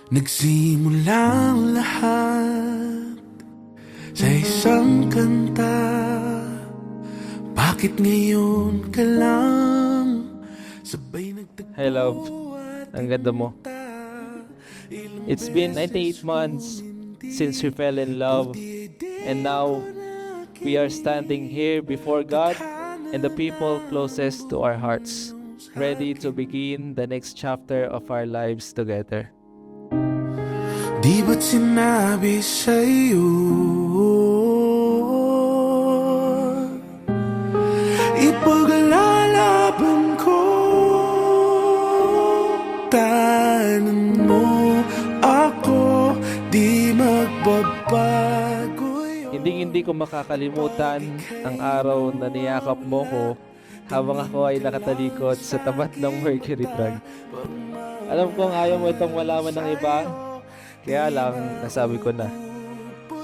Nagsimula ang lahat sa isang kanta. Bakit ngayon ka lang sabay nagtagpo? Hey love, ang ganda mo. It's been 98 months since we fell in love, and now we are standing here before God and the people closest to our hearts, ready to begin the next chapter of our lives together. Di ba't sinabi sa'yo ipaglalaban ko? Tahanan mo ako, di magbabago yun. Hindi ko makakalimutan ang araw na niyakap mo ko habang ako ay nakatalikod sa tapat ng Mercury Drug. Alam kong ayaw mo itong malaman ng iba, kaya lang nasabi ko na.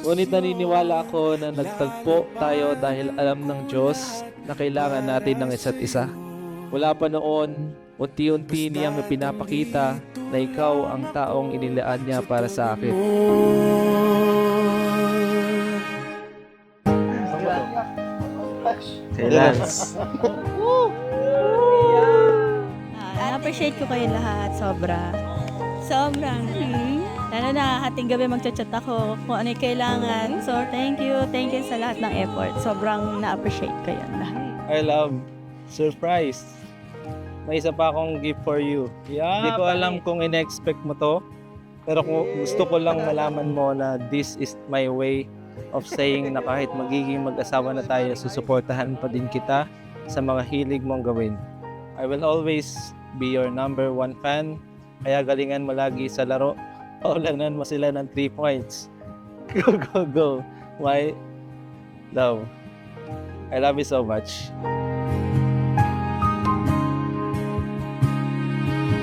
Ngunit naniniwala ako na nagtagpo tayo dahil alam ng Diyos na kailangan natin ng isa't isa. Mula pa noon, unti-unti niyang pinapakita na ikaw ang taong inilaan niya para sa akin. Lance. Na-appreciate ko kayo lahat, sobra. Sobrang. Lalo na hating gabi magchat-chat ako kung ano yung kailangan. So, thank you sa lahat ng effort. Sobrang na-appreciate ko yun lahat. I love. Surprise. May isa pa akong gift for you. Hindi ko alam kung in-expect mo to. Pero gusto ko lang malaman mo na this is my way of saying na kahit magiging mag-asawa na tayo, susuportahan pa din kita sa mga hilig mong gawin. I will always be your number one fan. Kaya galingan mo lagi sa laro. Ulanan mo sila ng 3 points. Go, go, go. My love. I love you so much.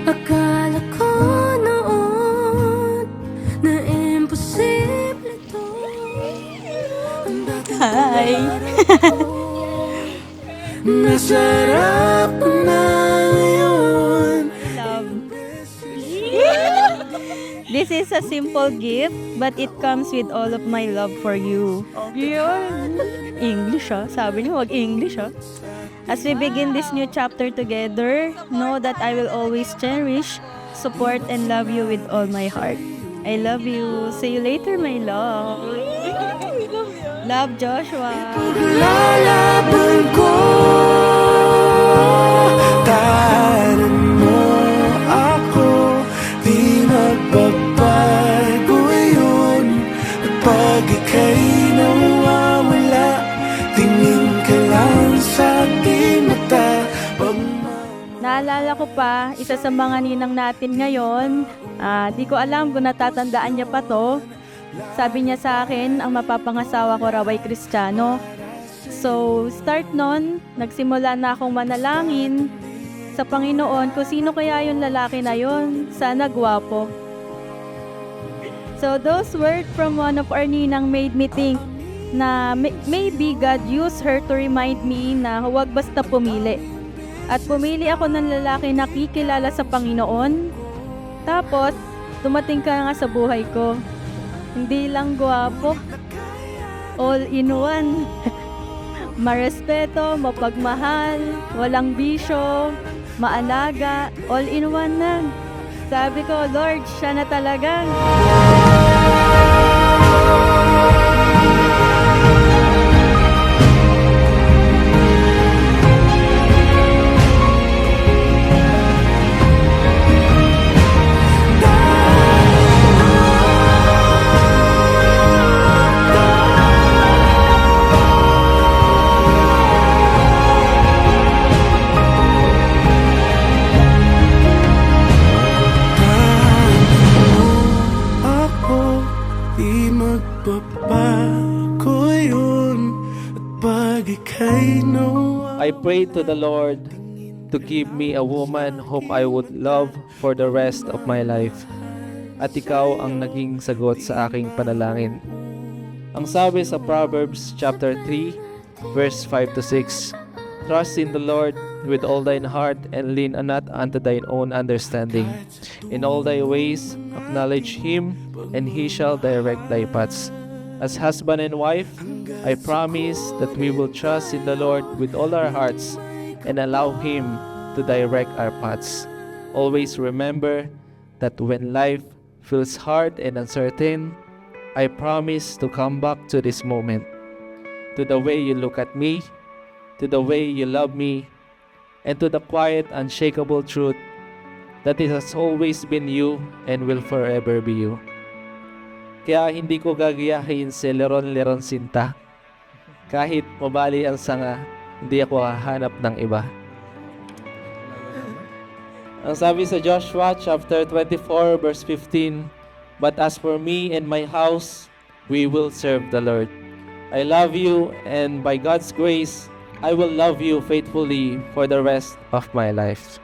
Akala ko noon na imposible to. Hi! Nasarap na ngayon. Love. This is a simple gift, but it comes with all of my love for you. Yun. English Sabi niyo, wag English As we begin this new chapter together, know that I will always cherish, support, and love you with all my heart. I love you. See you later, my love. Love, Joshua. Paglalaban ko, tahanan mo ako, di magbabago yun. At pag ika'y nawawala, tingin ka lang sa aking mata. Naalala ko pa, isa sa mga ninang natin ngayon, di ko alam kung natatandaan niya pa to. Sabi niya sa akin, ang mapapangasawa ko raw ay Kristiyano. So, start nun, nagsimula na akong manalangin sa Panginoon kung sino kaya yung lalaki na yun. Sana gwapo. So, those words from one of our ninang made me think na maybe God used her to remind me na huwag basta pumili. At pumili ako ng lalaki na kikilala sa Panginoon. Tapos, dumating ka nga sa buhay ko. Hindi lang gwapo, all in one. Marespeto, mapagmahal, walang bisyo, maalaga, all in one na. Sabi ko, Lord, siya na talaga. Magbabago yun. At pag ika'y nawawala, I pray to the Lord to give me a woman whom I would love for the rest of my life. At ikaw ang naging sagot sa aking panalangin. Ang sabi sa Proverbs chapter 3, verse 5 to 6, Trust in the Lord with all thine heart, and lean not unto thine own understanding. In all thy ways acknowledge him, and he shall direct thy paths. As husband and wife, I promise that we will trust in the Lord with all our hearts and allow him to direct our paths. Always remember that when life feels hard and uncertain, I promise to come back to this moment, to the way you look at me, to the way you love me, and to the quiet, unshakable truth that it has always been you and will forever be you. Kaya hindi ko gagayahin si Leron Sinta. Kahit mabali ang sanga, hindi ako hahanap ng iba. Ang sabi sa Joshua chapter 24 verse 15, "But as for me and my house, we will serve the Lord." I love you, and by God's grace, I will love you faithfully for the rest of my life.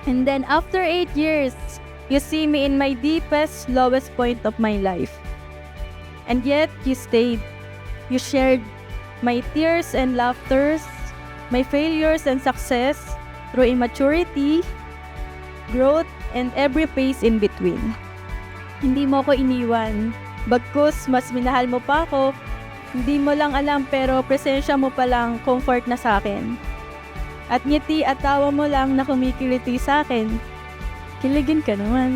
And then after 8 years, you see me in my deepest, lowest point of my life. And yet, you stayed. You shared my tears and laughters, my failures and success through immaturity, growth, and every phase in between. Hindi mo ko iniwan. Bagkus, mas minahal mo pa ako. Hindi mo lang alam pero presensya mo pa lang comfort na sa akin. At ngiti at tawa mo lang na kumikiliti sa akin. Kiligin ka naman.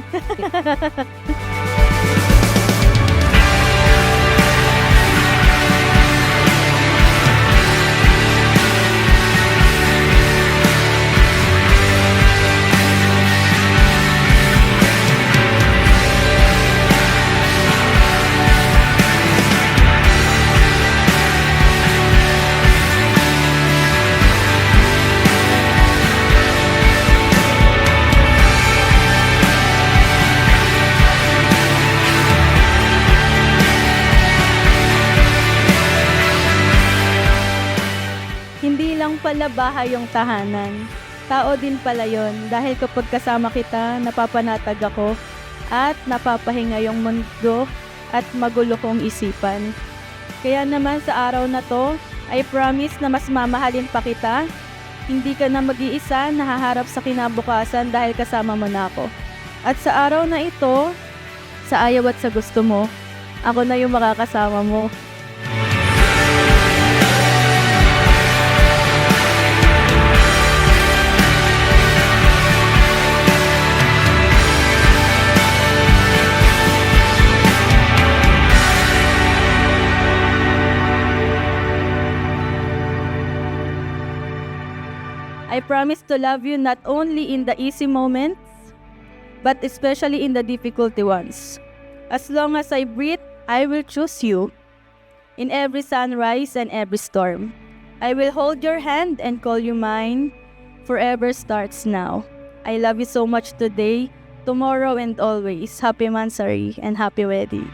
Hindi lang pala bahay yung tahanan. Tao din pala yon dahil kapag kasama kita, napapanatag ako at napapahinga yung mundo at magulo kong isipan. Kaya naman sa araw na to, I promise na mas mamahalin pa kita. Hindi ka na mag-iisa nahaharap sa kinabukasan dahil kasama mo na ako. At sa araw na ito, sa ayaw at sa gusto mo, ako na yung makakasama mo. I promise to love you not only in the easy moments, but especially in the difficulty ones. As long as I breathe, I will choose you. In every sunrise and every storm, I will hold your hand and call you mine. Forever starts now. I love you so much today, tomorrow, and always. Happy Mansari and happy wedding.